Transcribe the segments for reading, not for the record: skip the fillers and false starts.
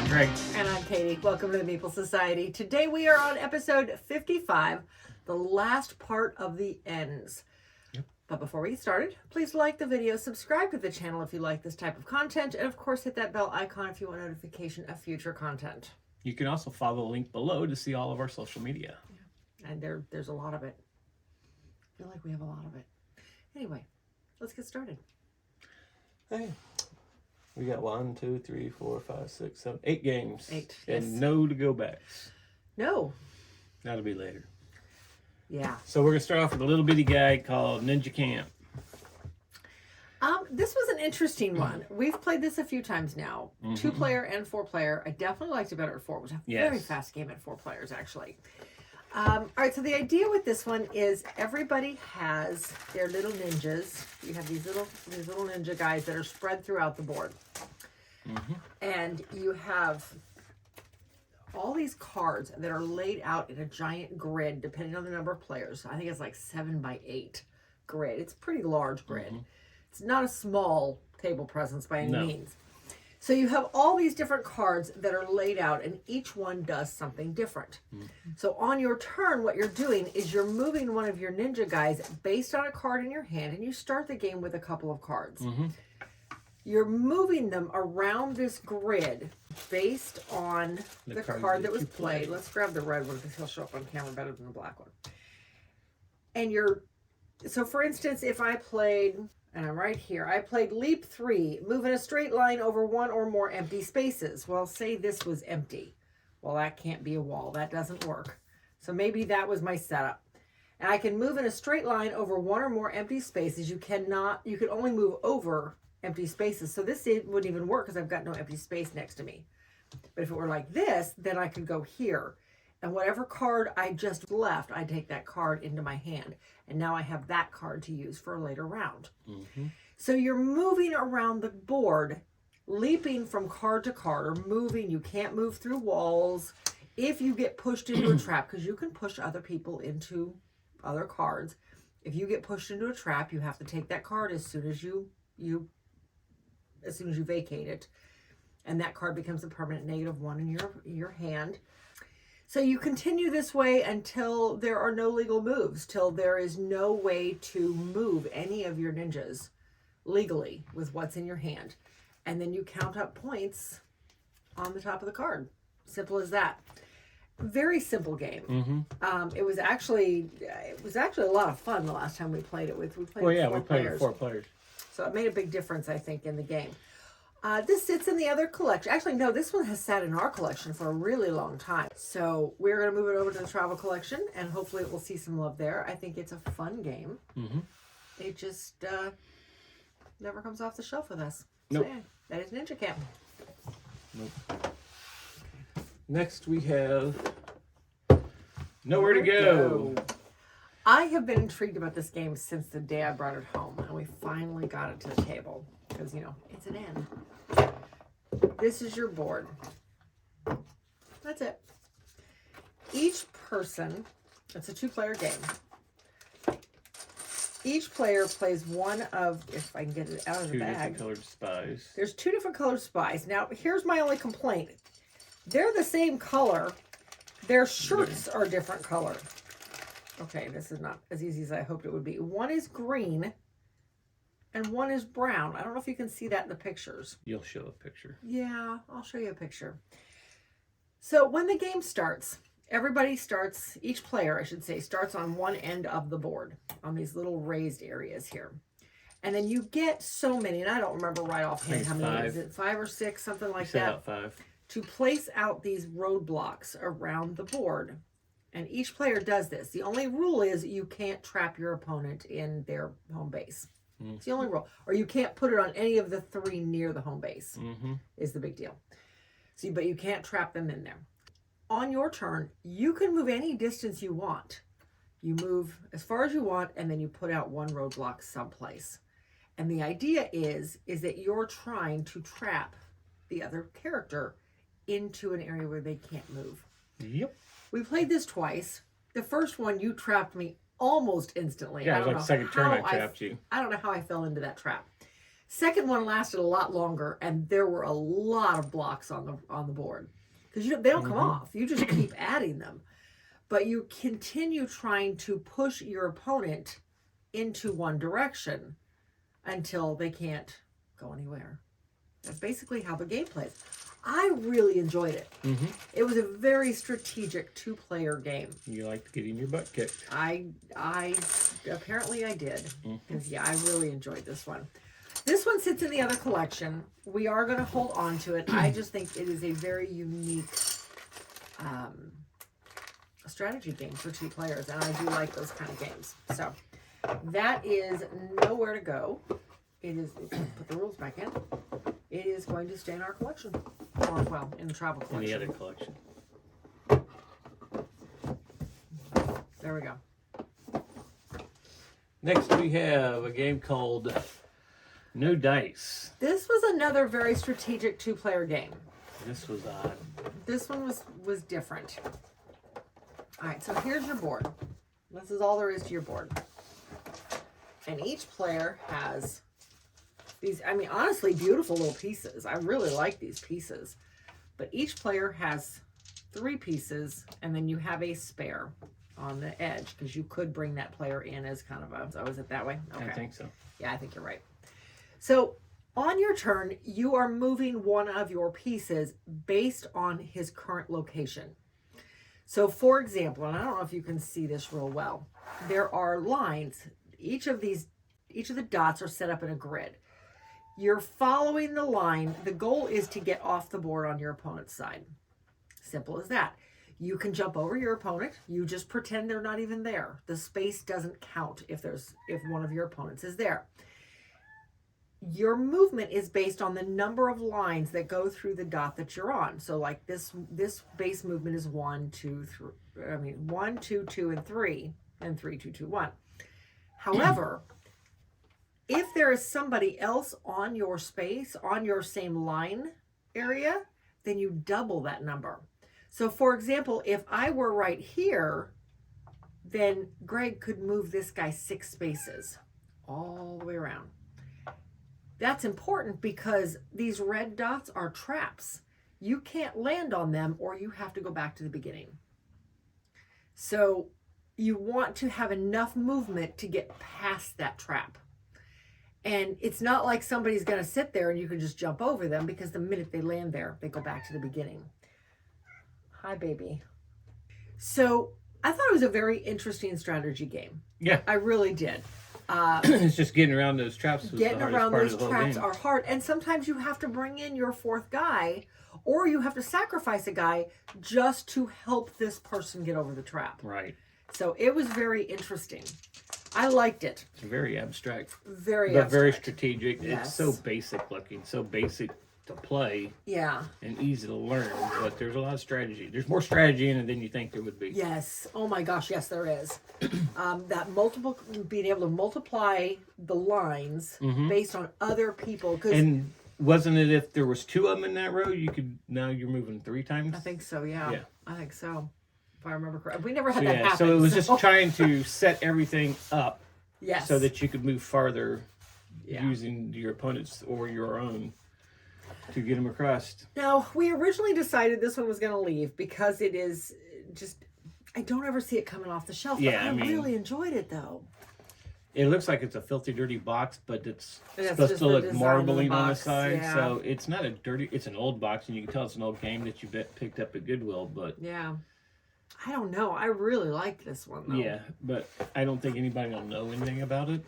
I'm Greg. And I'm Katie. Welcome to the Meeple Society. Today we are on episode 55, the last part of the ends. Yep. But before we get started, please like the video, subscribe to the channel if you like this type of content, and of course hit that bell icon if you want notification of future content. You can also follow the link below to see all of our social media. Yeah. And there's a lot of it. I feel like we have a lot of it. Anyway, let's get started. Hey. We got 1, 2, 3, 4, 5, 6, 7, 8 games. 8, and yes. no to go backs. No. That'll be later. Yeah. So we're going to start off with a little bitty guy called Ninja Camp. This was an interesting one. We've played this a few times now. 2-player and 4-player. I definitely liked it better at 4. It was a very fast game at 4 players, actually. All right, so the idea with this one is everybody has their little ninjas. You have these little ninja guys that are spread throughout the board. And you have all these cards that are laid out in a giant grid, depending on the number of players. I think it's like 7 by 8 grid. It's a pretty large grid. It's not a small table presence by any means. So you have all these different cards that are laid out, and each one does something different. So on your turn, what you're doing is you're moving one of your ninja guys based on a card in your hand, and you start the game with a couple of cards. You're moving them around this grid based on the card that was played. Let's grab the red one because he'll show up on camera better than the black one. And so for instance, if I played... And I'm right here. I played Leap 3, move in a straight line over one or more empty spaces. Well, say this was empty. Well, that can't be a wall. That doesn't work. So maybe that was my setup. And I can move in a straight line over one or more empty spaces. You can only move over empty spaces. So this wouldn't even work because I've got no empty space next to me. But if it were like this, then I could go here. And whatever card I just left, I take that card into my hand. And now I have that card to use for a later round. So you're moving around the board, leaping from card to card, or moving. You can't move through walls. If you get pushed into a trap, because you can push other people into other cards. If you get pushed into a trap, you have to take that card as soon as you vacate it. And that card becomes a permanent -1 in your hand. So you continue this way until there are no legal moves, till there is no way to move any of your ninjas legally with what's in your hand. And then you count up points on the top of the card. Simple as that. Very simple game. It was actually a lot of fun the last time we played it with. We played with 4 players. So it made a big difference, I think, in the game. This sits in the other collection. Actually, no, this one has sat in our collection for a really long time. So we're going to move it over to the travel collection, and hopefully it will see some love there. I think it's a fun game. It just never comes off the shelf with us. Nope. So yeah, that is Ninja Camp. Nope. Next we have Nowhere to Go. I have been intrigued about this game since the day I brought it home, and we finally got it to the table. Because, it's an end. This is your board. That's it. Each person, it's a 2-player game. Each player plays one of, if I can get it out of the bag. 2 different colored spies. There's 2 different colored spies. Now, here's my only complaint. They're the same color. Their shirts are different color. Okay, this is not as easy as I hoped it would be. One is green. And one is brown. I don't know if you can see that in the pictures. You'll show a picture. Yeah, I'll show you a picture. So when the game starts, each player, I should say, starts on one end of the board, on these little raised areas here. And then you get so many, and I don't remember right offhand how many. Is it 5 or 6, something like that? About 5. To place out these roadblocks around the board. And each player does this. The only rule is you can't trap your opponent in their home base. It's the only rule. Or you can't put it on any of the 3 near the home base, is the big deal. So, but you can't trap them in there. On your turn, you can move any distance you want. You move as far as you want, and then you put out one roadblock someplace. And the idea is that you're trying to trap the other character into an area where they can't move. Yep. We played this twice. The first one, you trapped me almost instantly. Yeah, it was like the second turn I trapped you. I don't know how I fell into that trap. Second one lasted a lot longer, and there were a lot of blocks on the board because they don't come off. You just keep adding them, but you continue trying to push your opponent into one direction until they can't go anywhere. That's basically how the game plays. I really enjoyed it. It was a very strategic 2-player game. You liked getting your butt kicked. I apparently I did. Because yeah, I really enjoyed this one. This one sits in the other collection. We are going to hold on to it. I just think it is a very unique strategy game for 2 players, and I do like those kind of games. So that is Nowhere to Go. It is, put the rules back in. It is going to stay in our collection. Or, well, in the travel collection. In the other collection. There we go. Next we have a game called No Dice. This was another very strategic 2-player game. This was odd. This one was different. All right, so here's your board. This is all there is to your board. And each player has these, I mean, honestly, beautiful little pieces. I really like these pieces. But each player has 3 pieces, and then you have a spare on the edge, because you could bring that player in as kind of a, oh, is it that way? Okay. I think so. Yeah, I think you're right. So on your turn, you are moving one of your pieces based on his current location. So for example, and I don't know if you can see this real well, there are lines. Each of the dots are set up in a grid. You're following the line. The goal is to get off the board on your opponent's side. Simple as that. You can jump over your opponent. You just pretend they're not even there. The space doesn't count if one of your opponents is there. Your movement is based on the number of lines that go through the dot that you're on. So like this base movement is 1, 2, 3. I mean 1, 2, 2, and 3, and 3, 2, 2, 1. However, if there is somebody else on your space, on your same line area, then you double that number. So for example, if I were right here, then Greg could move this guy 6 spaces all the way around. That's important because these red dots are traps. You can't land on them, or you have to go back to the beginning. So you want to have enough movement to get past that trap. And it's not like somebody's going to sit there and you can just jump over them, because the minute they land there, they go back to the beginning. Hi, baby. So I thought it was a very interesting strategy game. Yeah. I really did. It's just getting around those traps. Getting around those traps are hard. And sometimes you have to bring in your 4th guy, or you have to sacrifice a guy just to help this person get over the trap. Right. So it was very interesting. I liked it. It's very abstract. Very but very strategic. Yes. It's so basic looking, so basic to play. Yeah. And easy to learn, but there's a lot of strategy. There's more strategy in it than you think there would be. Yes. Oh my gosh, yes there is. Being able to multiply the lines based on other people. And wasn't it if there was 2 of them in that row, now you're moving 3 times? I think so, yeah. Yeah. I think so. If I remember correctly. We never had that happen. So it was just trying to set everything up so that you could move farther using your opponent's or your own to get them across. Now, we originally decided this one was going to leave because it is just, I don't ever see it coming off the shelf. Yeah, but I really enjoyed it though. It looks like it's a filthy, dirty box, but it's supposed to look marbling on the side. Yeah. So it's not a dirty, it's an old box, and you can tell it's an old game that you picked up at Goodwill, but... Yeah. I don't know. I really liked this one though. Yeah, but I don't think anybody will know anything about it.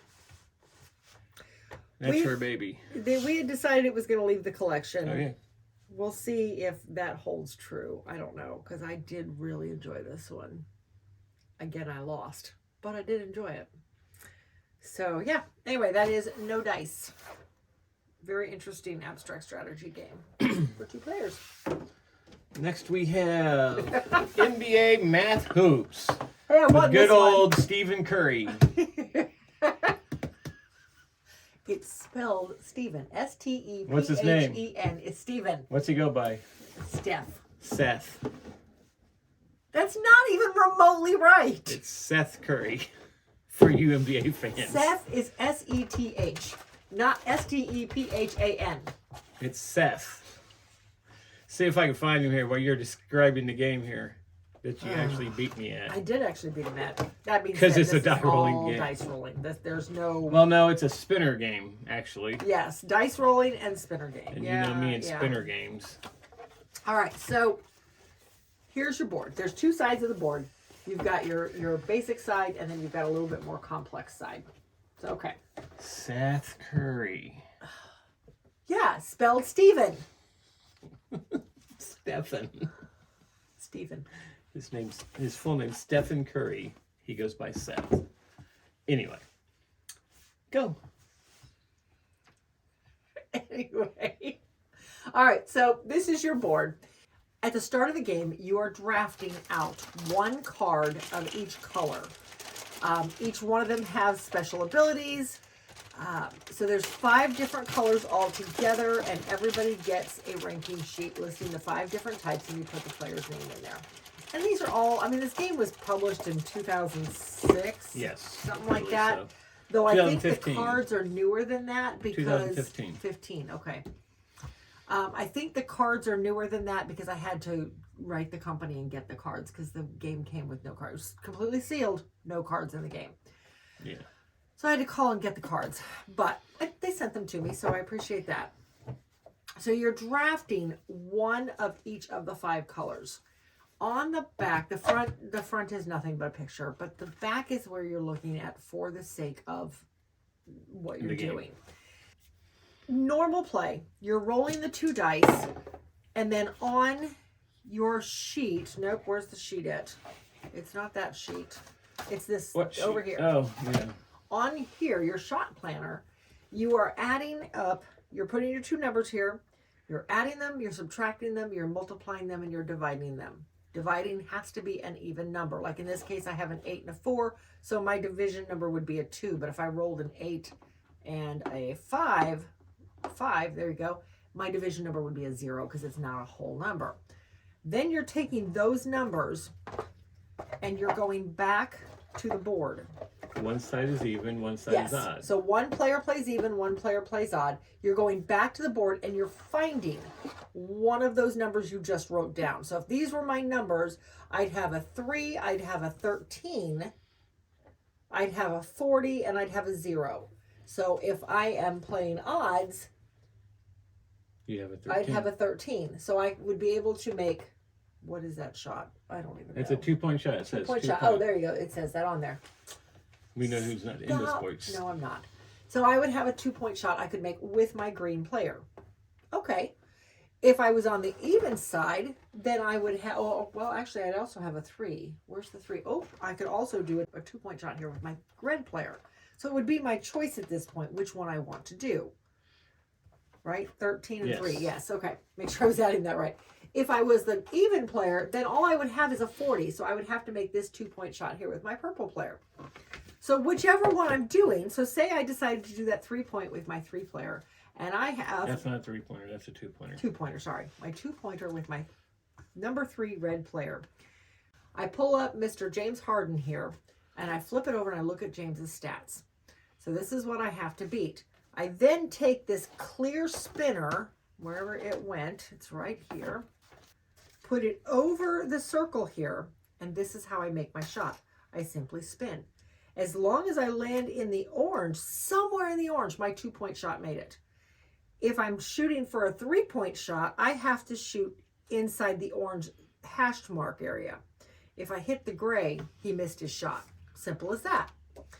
That's her baby. We had decided it was going to leave the collection. Oh, yeah. We'll see if that holds true. I don't know, because I did really enjoy this one. Again, I lost, but I did enjoy it. So, yeah. Anyway, that is No Dice. Very interesting abstract strategy game for 2 players. Next we have NBA Math Hoops. Hey, I won with good old one. Stephen Curry. It's spelled Stephen. S-T-E-P-H-E-N. What's his name? It's Stephen. What's he go by? Seth. That's not even remotely right. It's Seth Curry for you NBA fans. Seth is S-E-T-H. Not Stephan. It's Seth. See if I can find him here while you're describing the game here that you actually beat me at. I did actually beat him at. That means because it's a die rolling game. Dice rolling. There's no. Well, no, it's a spinner game actually. Yes, dice rolling and spinner game. And you know me and spinner games. All right, so here's your board. There's two sides of the board. You've got your basic side, and then you've got a little bit more complex side. So okay. Seth Curry. Yeah, spelled Stephen. Stephen. His full name's Stephen Curry. He goes by Seth. Anyway. Go. Anyway. All right, so this is your board. At the start of the game, you are drafting out one card of each color. Each one of them has special abilities. So there's 5 different colors all together, and everybody gets a ranking sheet listing the 5 different types, and you put the player's name in there. And these are all, I mean, this game was published in 2006. Yes. Something like that. So. Though I think the cards are newer than that because... 2015. 15, okay. I think the cards are newer than that because I had to write the company and get the cards because the game came with no cards. Completely sealed, no cards in the game. Yeah. So I had to call and get the cards, but they sent them to me, so I appreciate that. So you're drafting one of each of the 5 colors. On the back, the front is nothing but a picture, but the back is where you're looking at for the sake of what you're doing. Normal play, you're rolling the 2 dice, and then on your sheet, nope, where's the sheet at? It's not that sheet. It's this over here. Oh, yeah. On here, your shot planner, you are adding up, you're putting your 2 numbers here, you're adding them, you're subtracting them, you're multiplying them, and you're dividing them. Dividing has to be an even number. Like in this case, I have an 8 and a 4, so my division number would be a 2. But if I rolled an 8 and a 5, there you go, my division number would be a 0 because it's not a whole number. Then you're taking those numbers and you're going back to the board. One side is even, one side is odd. So one player plays even, one player plays odd. You're going back to the board and you're finding one of those numbers you just wrote down. So if these were my numbers, I'd have a 3, I'd have a 13, I'd have a 40, and I'd have a 0. So if I am playing odds, you have a 13. I'd have a 13. So I would be able to make, what is that shot? I don't even know. It's a 2-point shot. It says 2-point shot. Oh, there you go. It says that on there. We know who's not in the sports. No, I'm not. So I would have a 2-point shot I could make with my green player. Okay. If I was on the even side, then I would have, oh, well, actually, I'd also have a 3. Where's the 3? Oh, I could also do a 2-point shot here with my red player. So it would be my choice at this point, which one I want to do. Right? 13 and 3. Yes, okay. Make sure I was adding that right. If I was the even player, then all I would have is a 40. So I would have to make this 2-point shot here with my purple player. So whichever one I'm doing, so say I decided to do that 3-point with my 3 player, and I have... That's not a 3-pointer, that's a 2-pointer. 2-pointer, sorry. My 2-pointer with my number 3 red player. I pull up Mr. James Harden here, and I flip it over and I look at James's stats. So this is what I have to beat. I then take this clear spinner, wherever it went, it's right here, put it over the circle here, and this is how I make my shot. I simply spin. As long as I land in the orange, somewhere in the orange, my 2-point shot made it. If I'm shooting for a 3-point shot, I have to shoot inside the orange hashed mark area. If I hit the gray, he missed his shot. Simple as that.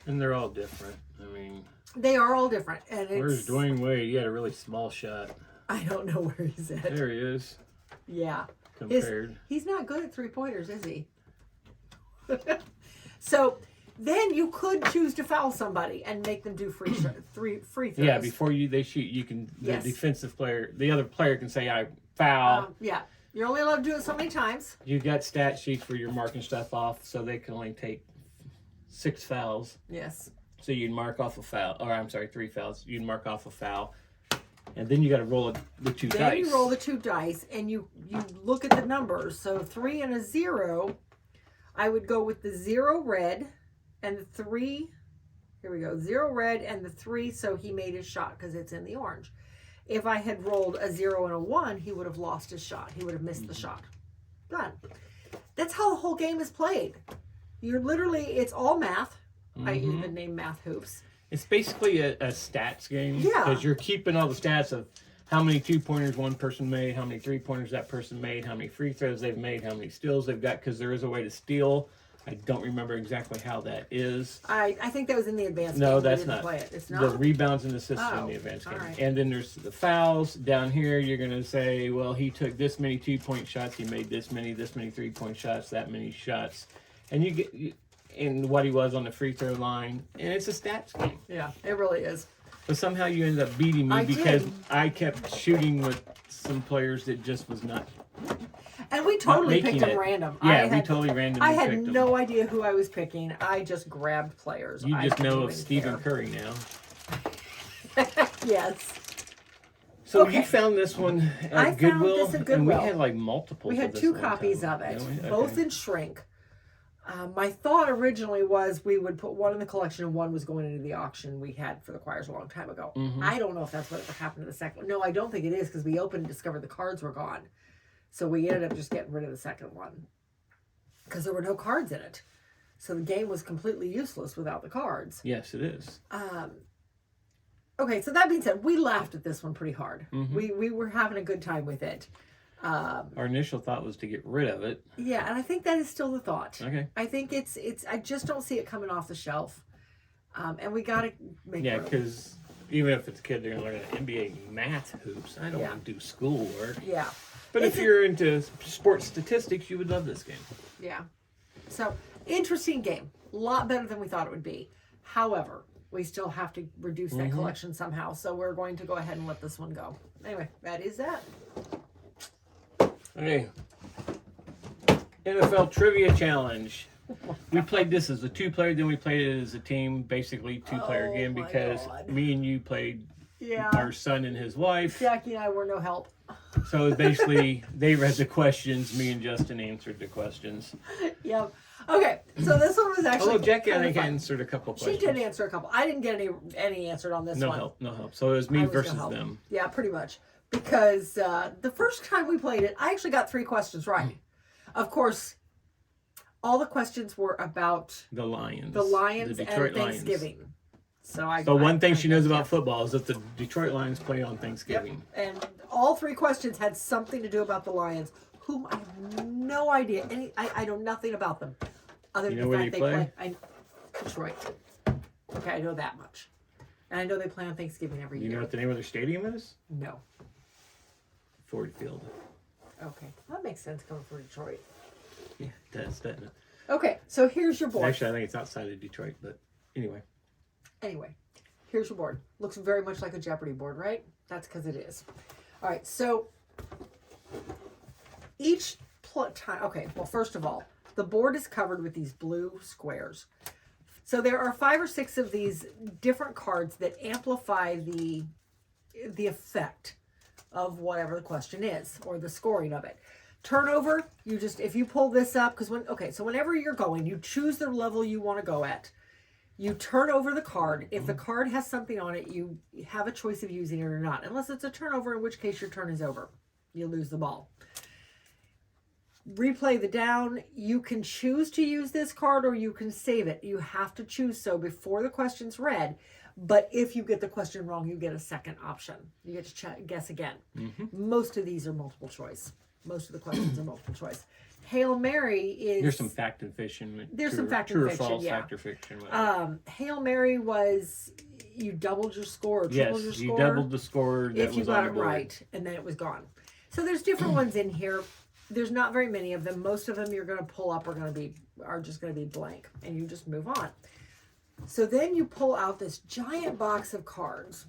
And they're all different. I mean... They are all different. And where's Dwayne Wade? He had a really small shot. I don't know where he's at. There he is. Yeah. Compared. He's not good at 3-pointers, is he? So... Then you could choose to foul somebody and make them do free throws. Yeah, before they shoot, you can the defensive player, the other player can say, "I foul." Yeah, you're only allowed to do it so many times. You got stat sheets where you're marking stuff off, so they can only take 6 fouls. Yes. So you'd mark off a foul, or I'm sorry, 3 fouls. You'd mark off a foul, and then you got to roll the 2 dice. Then you roll the 2 dice, and you look at the numbers. So 3 and a 0, I would go with the 0 red. And the 3 Here we go. 0 red and the 3, so he made his shot because it's in the orange. If I had rolled a 0 and a 1, he would have lost his shot. He would have missed the shot. Done. That's how the whole game is played. You're literally, it's all math. I even name math hoops. It's basically a stats game. Yeah. Because you're keeping all the stats of how many 2-pointers one person made, how many 3-pointers that person made, how many free throws they've made, how many steals they've got, because there is a way to steal. I don't remember exactly how that is. I think that was in the advanced game. No, that's not. Play it. It's not? The rebounds and assists in the advanced game. Right. And then there's the fouls. Down here, you're going to say, well, he took this many 2-point shots. He made this many 3-point shots, that many shots. And you get and what he was on the free throw line. And it's a stats game. Yeah, it really is. But somehow you ended up beating me because I kept shooting with some players that just was not. And we totally picked them random. Yeah, we totally randomly I had picked no them. idea who I was picking. I just grabbed players. You just know of Stephen Curry now. Yes. So you found this one at Goodwill? Found this at Goodwill. And we had like multiples. We had 2 copies of it, both in shrink. My thought originally was we would put one in the collection and one was going into the auction we had for the choirs a long time ago. I don't know if that's what happened to the second one. No, I don't think it is because we opened and discovered the cards were gone. So we ended up just getting rid of the second one because there were no cards in it. So the game was completely useless without the cards. Yes, it is. Okay, so that being said, we laughed at this one pretty hard. We were having a good time with it. Our initial thought was to get rid of it. Yeah, and I think that is still the thought. Okay. I think it's. I just don't see it coming off the shelf, and we got to make. Yeah, room. because even if it's a kid, they're going to learn NBA math hoops. I don't want to do schoolwork. Yeah. But if you're into sports statistics, you would love this game. Yeah. So interesting game, a lot better than we thought it would be. However, we still have to reduce that collection somehow, so we're going to go ahead and let this one go. Anyway, that is that. Okay. NFL Trivia Challenge. We played this as a 2-player, then we played it as a team, basically 2-player game because me and you played our son and his wife. Jackie and I were no help. So basically, they read the questions, me and Justin answered the questions. Yep. Okay, so this one was actually. Although Jackie, I think, answered a couple questions. She did answer a couple. I didn't get any answered on this one. No help. So it was me versus them. Yeah, pretty much. Because the first time we played it, I actually got 3 questions right. Of course, all the questions were about the Lions. The Lions the and Detroit Thanksgiving. Lions. So one thing she knows about football is that the Detroit Lions play on Thanksgiving. Yep. And all 3 questions had something to do about the Lions, whom I have no idea. I know nothing about them. Other than the fact they play Detroit. Okay, I know that much. And I know they play on Thanksgiving every year. You know what the name of their stadium is? No. Ford Field. Okay. That makes sense coming from Detroit. Yeah, it does, doesn't it? Okay, so here's your board. Actually, I think it's outside of Detroit, but anyway. Anyway, here's your board. Looks very much like a Jeopardy board, right? That's because it is. All right, so each time, okay, well, first of all, the board is covered with these blue squares. So there are 5 or 6 of these different cards that amplify the effect of whatever the question is or the scoring of it. Turnover, you just, if you pull this up, because so whenever you're going, you choose the level you want to go at. You turn over the card. If the card has something on it, you have a choice of using it or not. Unless it's a turnover, in which case your turn is over. You lose the ball. Replay the down. You can choose to use this card or you can save it. You have to choose so before the question's read. But if you get the question wrong, you get a second option. You get to guess again. Most of these are multiple choice. Most of the questions are multiple choice. Hail Mary is... There's some fact and fiction. There's some fact and fiction, True or false, yeah. fact or fiction. Hail Mary was you doubled your score or tripled your score. Yes, you doubled the score that if you was got on the it board. right, and then it was gone. So there's different ones in here. There's not very many of them. Most of them you're going to pull up are just going to be blank, and you just move on. So then you pull out this giant box of cards,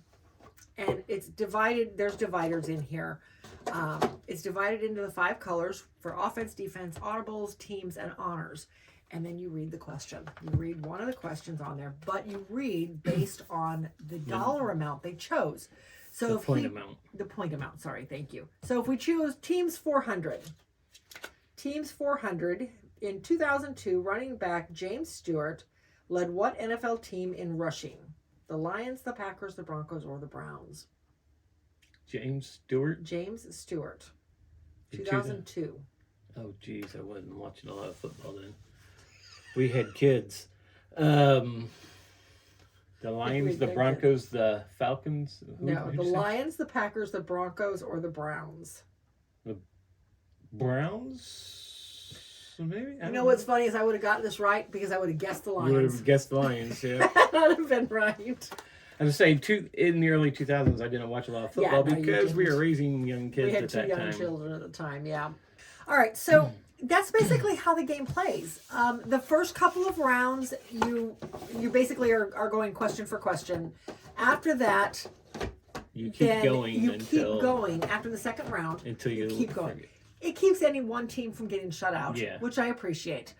and it's divided. There's dividers in here. It's divided into the 5 colors for offense, defense, audibles, teams, and honors. And then you read the question. You read one of the questions on there, but you read based on the dollar amount they chose. So the point amount. The point amount, sorry, thank you. So if we choose teams 400. Teams 400 in 2002, running back James Stewart led what NFL team in rushing? The Lions, the Packers, the Broncos, or the Browns? James Stewart. James Stewart. 2002. Oh, geez, I wasn't watching a lot of football then. We had kids. The Lions, the Broncos, the Falcons. No, the Lions, the Packers, the Broncos, or the Browns. The Browns? Maybe? You know what's funny is I would have gotten this right because I would have guessed the Lions. You would have guessed the Lions, yeah. That would have been right. I was saying, in the early 2000s, I didn't watch a lot of football because we were raising young kids at that time. We had 2 young children at the time, yeah. All right, so that's basically how the game plays. The first couple of rounds, you basically are going question for question. After that, you keep going after the second round until you keep going. It keeps any one team from getting shut out, which I appreciate.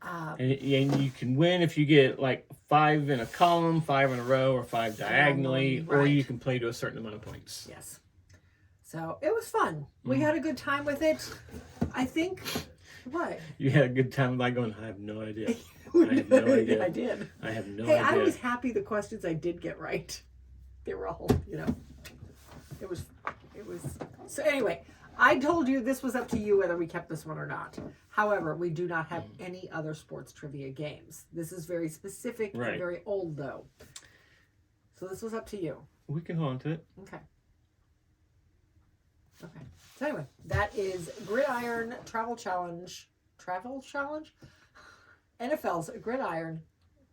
And you can win if you get like 5 in a column, 5 in a row, or 5 diagonally, right. Or you can play to a certain amount of points. Yes. So it was fun. We had a good time with it. I think, what? You had a good time like going, I have no idea. I have no idea. I did. I have no idea. I was happy the questions I did get right. They were all, it was, so anyway, I told you this was up to you whether we kept this one or not. However, we do not have any other sports trivia games. This is very specific and very old, though. So this was up to you. We can hold on to it. Okay. So anyway, that is Gridiron Travel Challenge. NFL's Gridiron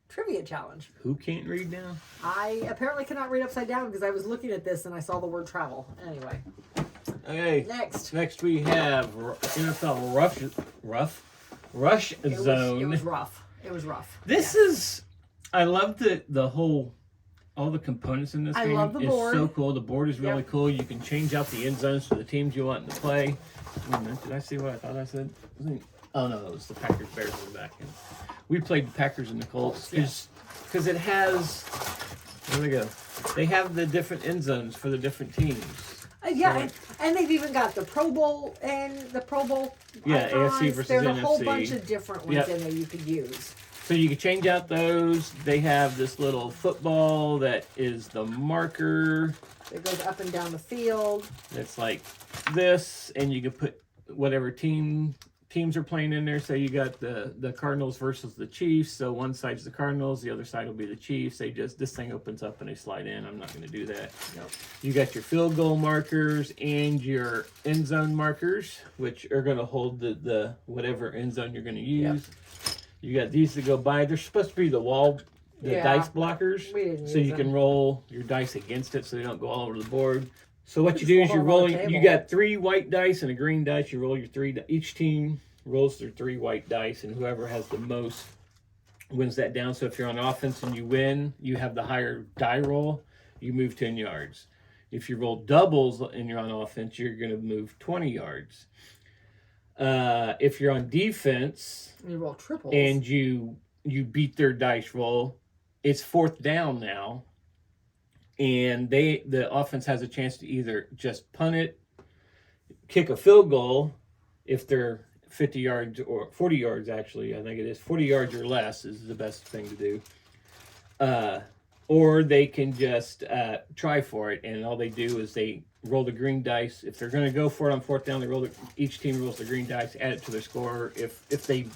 Trivia Challenge. Who can't read now? I apparently cannot read upside down because I was looking at this and I saw the word travel. Anyway. Okay. Next we have NFL Rush Zone. It was rough. This is, I love the whole, all the components in this game. I love the board. It's so cool. The board is really cool. You can change out the end zones for the teams you want to play. Wait a minute, did I see what I thought I said? Oh no, it was the Packers Bears in the back end. We played the Packers and the Colts because it has, there we go. They have the different end zones for the different teams. And they've even got the Pro Bowl and the Pro Bowl. AFC versus There's NFC. a whole bunch of different ones in there you could use. So you can change out those. They have this little football that is the marker. It goes up and down the field. It's like this, and you can put whatever teams are playing in there. So you got the Cardinals versus the Chiefs. So one side's the Cardinals, the other side will be the Chiefs. This thing opens up and they slide in. I'm not going to do that. Nope. You got your field goal markers and your end zone markers, which are going to hold the whatever end zone you're going to use. Yep. You got these to go by. They're supposed to be the dice blockers. So you can roll your dice against it so they don't go all over the board. So what you do is you're rolling, you got 3 white dice and a green dice. You roll your 3, each team rolls their 3 white dice, and whoever has the most wins that down. So if you're on offense and you win, you have the higher die roll, you move 10 yards. If you roll doubles and you're on offense, you're going to move 20 yards. If you're on defense, you roll triples, and you beat their dice roll, it's 4th down now, and the offense has a chance to either just punt it, kick a field goal, if they're 50 yards or 40 yards, actually, I think it is 40 yards or less is the best thing to do, or they can just try for it, and all they do is they roll the green dice. If they're going to go for it on 4th down, each team rolls the green dice, add it to their score. If they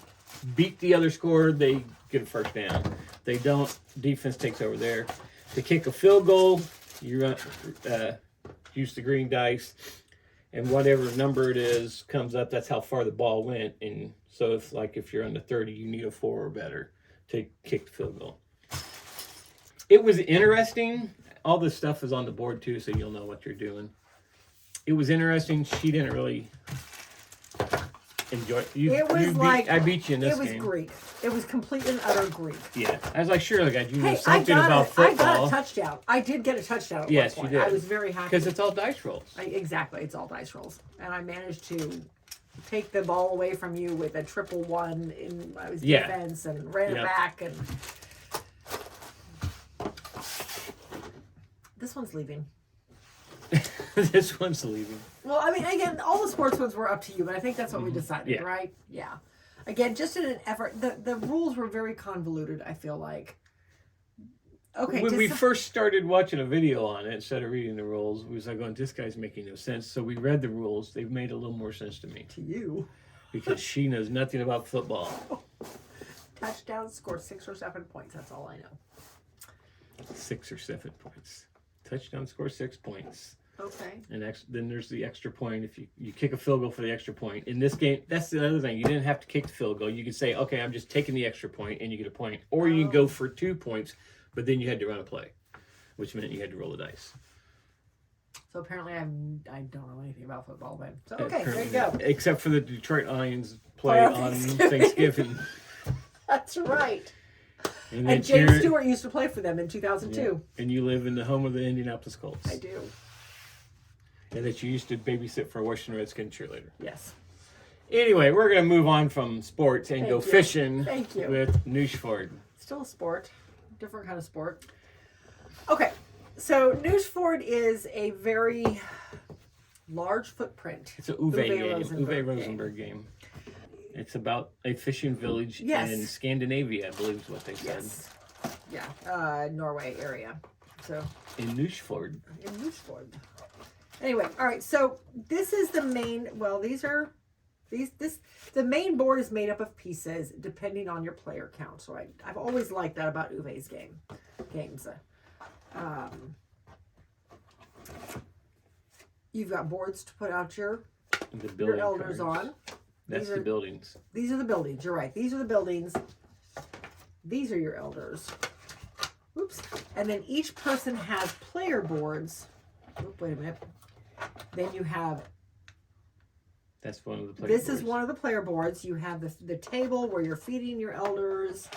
beat the other score, they get a 1st down. If they don't, defense takes over there. To kick a field goal, you use the green dice, and whatever number it is comes up. That's how far the ball went. And so if you're on the 30, you need a 4 or better to kick the field goal. It was interesting. All this stuff is on the board too, so you'll know what you're doing. It was interesting. She didn't really enjoy it. I beat you in this game. It was Greek. It was complete and utter Greek. Yeah. I was like, sure, you know something about football. I got a touchdown. I did get a touchdown at one point. You did. I was very happy. Because it's all dice rolls. Exactly. It's all dice rolls. And I managed to take the ball away from you with a 1-1 in defense and ran it back. And this one's leaving. This one's leaving. Well, I mean, again, all the sports ones were up to you, but I think that's what we decided, right? Yeah. Again, just in an effort. The rules were very convoluted, I feel like. Okay. When we first started watching a video on it, instead of reading the rules, we was like, going, this guy's making no sense. So we read the rules. They've made a little more sense to me. To you. Because she knows nothing about football. Touchdown, score 6 or 7 points. That's all I know. 6 or 7 points. Touchdown, score 6 points. Okay. And then there's the extra point if you kick a field goal for the extra point. In this game, that's the other thing. You didn't have to kick the field goal. You could say, okay, I'm just taking the extra point, and you get a point. Or you can go for 2 points, but then you had to run a play, which meant you had to roll the dice. So apparently I don't know anything about football then. So okay, there you go. Except for the Detroit Lions play on Thanksgiving. That's right. And James Stewart used to play for them in 2002. Yeah. And you live in the home of the Indianapolis Colts. I do. And that you used to babysit for a Washington Redskins cheerleader. Yes. Anyway, we're going to move on from sports and go fishing with Nusfjord. Still a sport. Different kind of sport. Okay. So Nusfjord is a very large footprint. It's a Uwe Rosenberg game. It's about a fishing village in Scandinavia, I believe is what they said. Yes. Yeah. Norway area. So in Nusfjord. Anyway, all right. So this is the main. Well, the main board is made up of pieces depending on your player count. So I've always liked that about Uwe's games. You've got boards to put out your elders on. That's the buildings. These are the buildings. You're right. These are the buildings. These are your elders. Oops. And then each person has player boards. Oop, wait a minute. Then you have. That's one of the player boards. This is one of the player boards. You have the table where you're feeding your elders.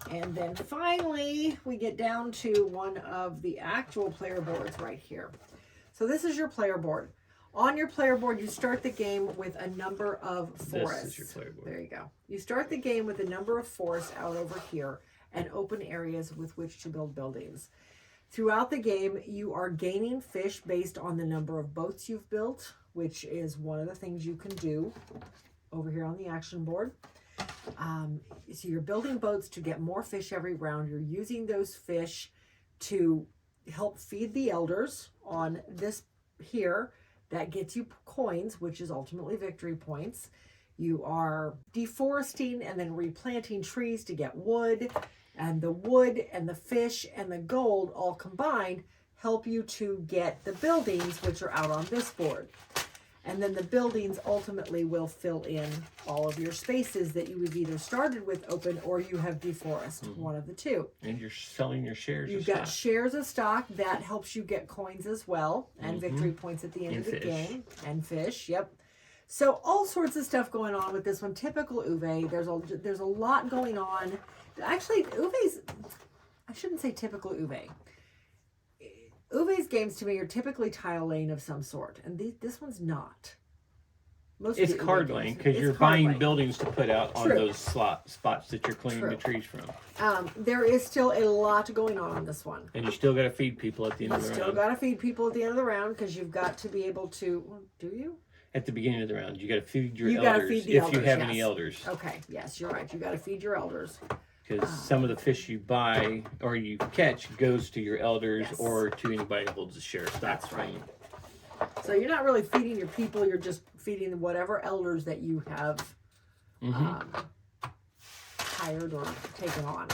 And then finally, we get down to one of the actual player boards right here. So this is your player board. On your player board, you start the game with a number of forests. This is your player board. There you go. You start the game with a number of forests out over here and open areas with which to build buildings. Throughout the game, you are gaining fish based on the number of boats you've built, which is one of the things you can do over here on the action board. So you're building boats to get more fish every round. You're using those fish to help feed the elders on this here. That gets you coins, which is ultimately victory points. You are deforesting and then replanting trees to get wood. And the wood and the fish and the gold all combined help you to get the buildings, which are out on this board. And then the buildings ultimately will fill in all of your spaces that you have either started with open or you have deforested, one of the two. And you're selling your shares You've got shares of stock. That helps you get coins as well and victory points at the end of the game. And fish, yep. So all sorts of stuff going on with this one. Typical Uwe. There's a lot going on. Actually, Uwe's, I shouldn't say typical Uwe. Uwe's games to me are typically tile laying of some sort, and this one's not. It's card laying because you're buying buildings to put out on those spots that you're cleaning the trees from. There is still a lot going on this one. And you still got to feed people at the end of the round. You still got to feed people at the end of the round because you've got to be able to. Do you? At the beginning of the round, you got to feed your elders if you have any elders. Okay, yes, you're right. You got to feed your elders. Because some of the fish you buy or you catch goes to your elders or to anybody who holds a share of stock. That's right. So you're not really feeding your people. You're just feeding whatever elders that you have hired or taken on.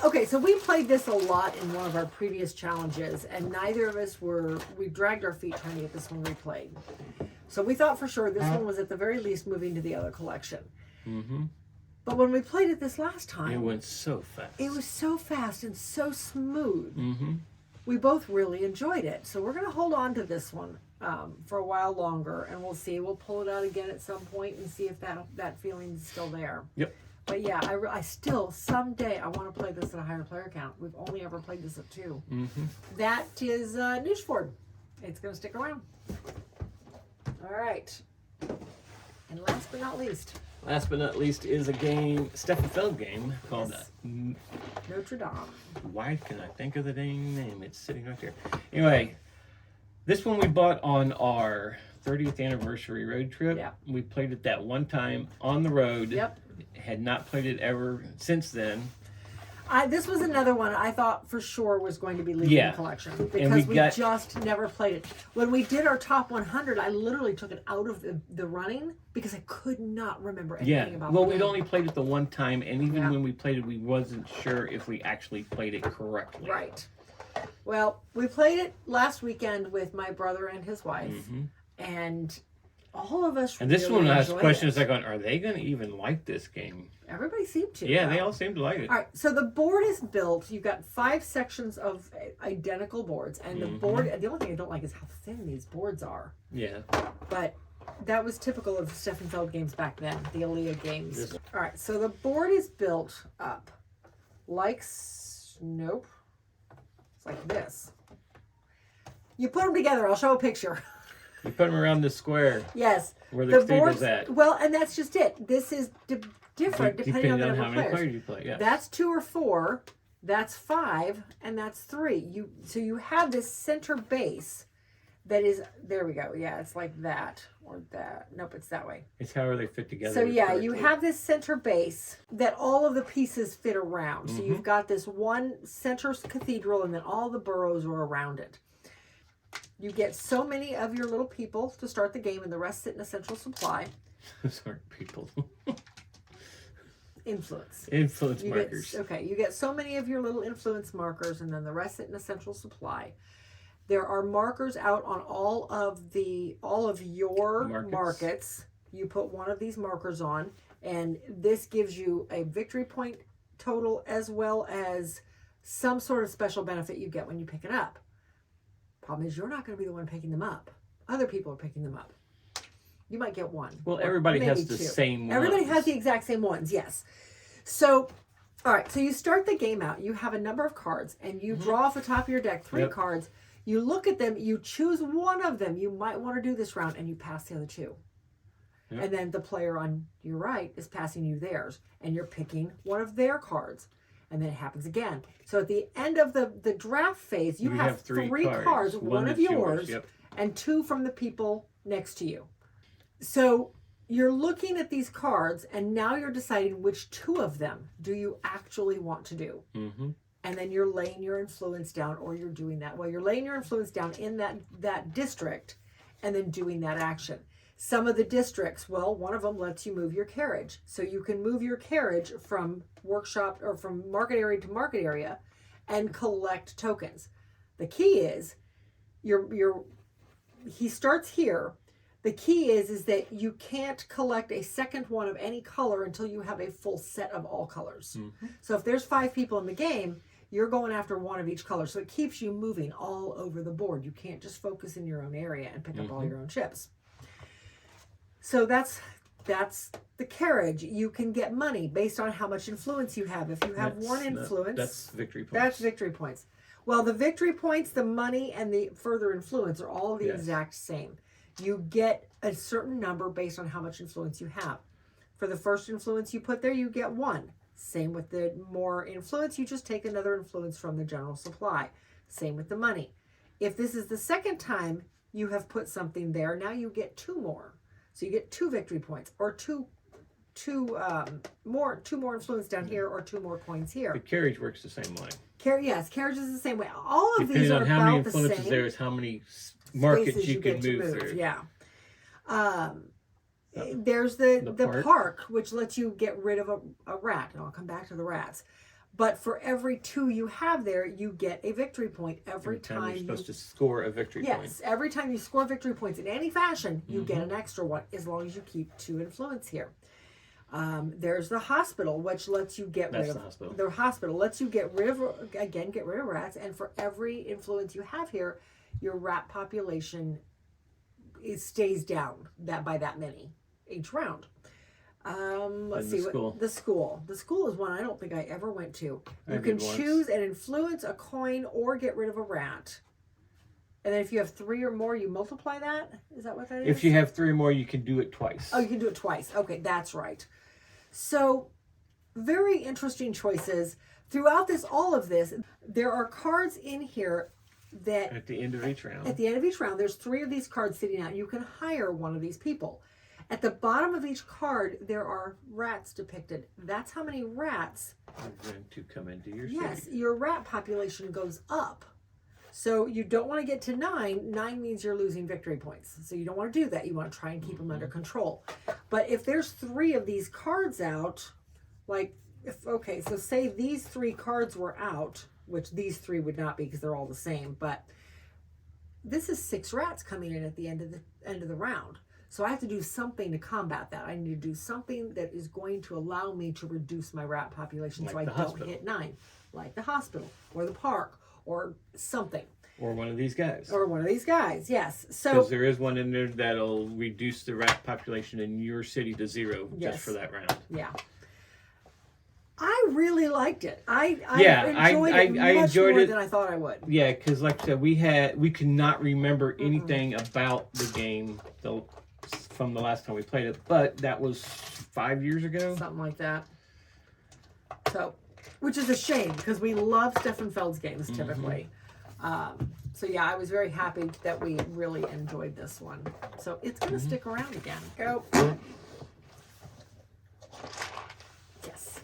Okay, so we played this a lot in one of our previous challenges, and neither of us we dragged our feet trying to get this one replayed. So we thought for sure this one was at the very least moving to the other collection. Mm-hmm. But when we played it this last time... It went so fast. It was so fast and so smooth. Mm-hmm. We both really enjoyed it. So we're going to hold on to this one for a while longer, and we'll see. We'll pull it out again at some point and see if that feeling is still there. Yep. But yeah, I still, someday, I want to play this at a higher player count. We've only ever played this at 2. Mm-hmm. That is Nusfjord. It's going to stick around. All right. And last but not least... Last but not least is a game, Stefan Feld game called Notre Dame. Why can I think of the dang name? It's sitting right there. Anyway, this one we bought on our 30th anniversary road trip. Yep. We played it that one time on the road. Yep. Had not played it ever since then. This was another one I thought for sure was going to be leaving the collection because we just never played it. When we did our top 100, I literally took it out of the running because I could not remember anything about it. Well, we'd only played it the one time, and even when we played it, we wasn't sure if we actually played it correctly. Right. Well, we played it last weekend with my brother and his wife, and all of us And this really one asked questions it. like, are they going to even like this game? Everybody seemed to. Yeah, they all seem to like it. All right, so the board is built. You've got 5 sections of identical boards, and the board. The only thing I don't like is how thin these boards are. Yeah. But that was typical of Steffenfeld games back then, the Aaliyah games. All right, so the board is built up like nope. It's like this. You put them together. I'll show a picture. You put them around the square. Yes. Where the table's at. Well, and that's just it. This is different depending on the number how of many players you play. Yeah. That's 2 or 4. That's 5, and that's 3. So you have this center base that is. There we go. Yeah, it's like that or that. Nope, it's that way. It's however they fit together. So yeah, you have this center base that all of the pieces fit around. So you've got this one center cathedral, and then all the boroughs are around it. You get so many of your little people to start the game, and the rest sit in essential supply. Sorry, people. Influence. Influence markers. You get so many of your little influence markers, and then the rest sit in essential supply. There are markers out on all of your markets. You put one of these markers on, and this gives you a victory point total as well as some sort of special benefit you get when you pick it up. Problem is, you're not going to be the one picking them up. Other people are picking them up. You might get one. Well, everybody has the same ones. Everybody has the exact same ones, yes. So, all right, so you start the game out. You have a number of cards, and you draw off the top of your deck 3 cards. You look at them, you choose one of them you might want to do this round, and you pass the other 2. Yep. And then the player on your right is passing you theirs, and you're picking one of their cards. And then it happens again. So at the end of the draft phase, you have 3 cards, one of yours, and 2 from the people next to you. So you're looking at these cards, and now you're deciding which 2 of them do you actually want to do. And then you're laying your influence down, or you're doing that. Well, you're laying your influence down in that district and then doing that action. Some of the districts, well, one of them lets you move your carriage. So you can move your carriage from workshop or from market area to market area and collect tokens. The key is he starts here. The key is that you can't collect a second one of any color until you have a full set of all colors. So if there's 5 people in the game, you're going after one of each color. So it keeps you moving all over the board. You can't just focus in your own area and pick up all your own chips. So that's the carriage. You can get money based on how much influence you have. If you have 1 influence, that's victory points. That's victory points. Well, the victory points, the money, and the further influence are all the exact same. You get a certain number based on how much influence you have. For the first influence you put there, you get 1. Same with the more influence, you just take another influence from the general supply. Same with the money. If this is the second time you have put something there, now you get 2 more. So you get 2 victory points, or two more influence down here, or 2 more coins here. The carriage works the same way. Carriage is the same way. All of Depending these are on how many about the same. influences there is, how many markets you can move through. Yeah. There's the park, which lets you get rid of a rat, and I'll come back to the rats. But for every 2 you have there, you get a victory point every time you're supposed to score a victory point. Yes, every time you score victory points in any fashion, you get an extra one, as long as you keep 2 influence here. There's the hospital, which lets you get rid of the hospital lets you get rid of rats, and for every influence you have here, your rat population stays down by that many each round. Let's see. The school is one I don't think I ever went to. You can choose an influence, a coin, or get rid of a rat. And then if you have 3 or more, you multiply that. Is that what that is? If you have 3 or more, you can do it twice. Oh, you can do it twice. Okay, that's right. So, very interesting choices. Throughout all of this, there are cards in here that at the end of each round. At the end of each round, there's 3 of these cards sitting out. You can hire one of these people. At the bottom of each card, there are rats depicted. That's how many rats are going to come into your Yes, city. your rat population goes up. So you don't want to get to 9. 9 means you're losing victory points. So you don't want to do that. You want to try and keep them under control. But if there's 3 of these cards out, like, so say these 3 cards were out, which these 3 would not be because they're all the same, but this is 6 rats coming in at the end of the round. So I have to do something to combat that. I need to do something that is going to allow me to reduce my rat population so I don't hit 9. Like the hospital or the park or something. Or one of these guys. Or one of these guys, yes. So because there is one in there that'll reduce the rat population in your city to 0 just for that round. Yeah. I really liked it. I enjoyed it more than I thought I would. Yeah, because like I said, we could not remember anything about the game from the last time we played it, but that was 5 years ago. Something like that. So, which is a shame because we love Stefan Feld's games typically. So yeah, I was very happy that we really enjoyed this one. So it's going to stick around again. Go. Yes.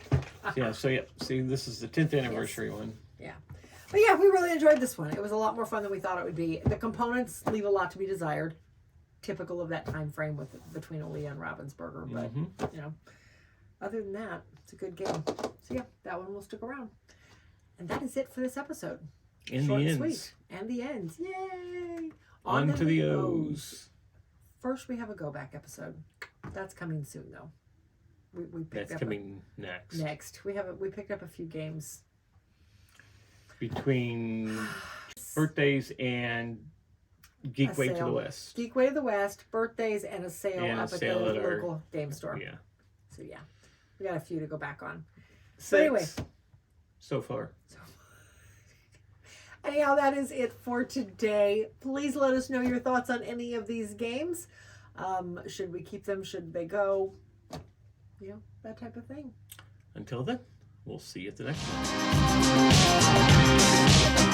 Yeah, so yeah, see, this is the 10th anniversary one. Yeah. But yeah, we really enjoyed this one. It was a lot more fun than we thought it would be. The components leave a lot to be desired. Typical of that time frame between Aaliyah and Ravensburger. But, you know, other than that, it's a good game. So yeah, that one will stick around. And that is it for this episode. And Short the and ends. sweet. And the ends. Yay! On to the O's. First, we have a go back episode. That's coming soon, though. We picked That's up coming next. Next, we picked up a few games between birthdays and Geek Way to the West. Geek Way to the West, birthdays, and a sale up at the local game store. Yeah. So yeah, we got a few to go back on. 6 but anyway, so far. Anyhow, that is it for today. Please let us know your thoughts on any of these games. Should we keep them? Should they go? You know, that type of thing. Until then, we'll see you at the next one.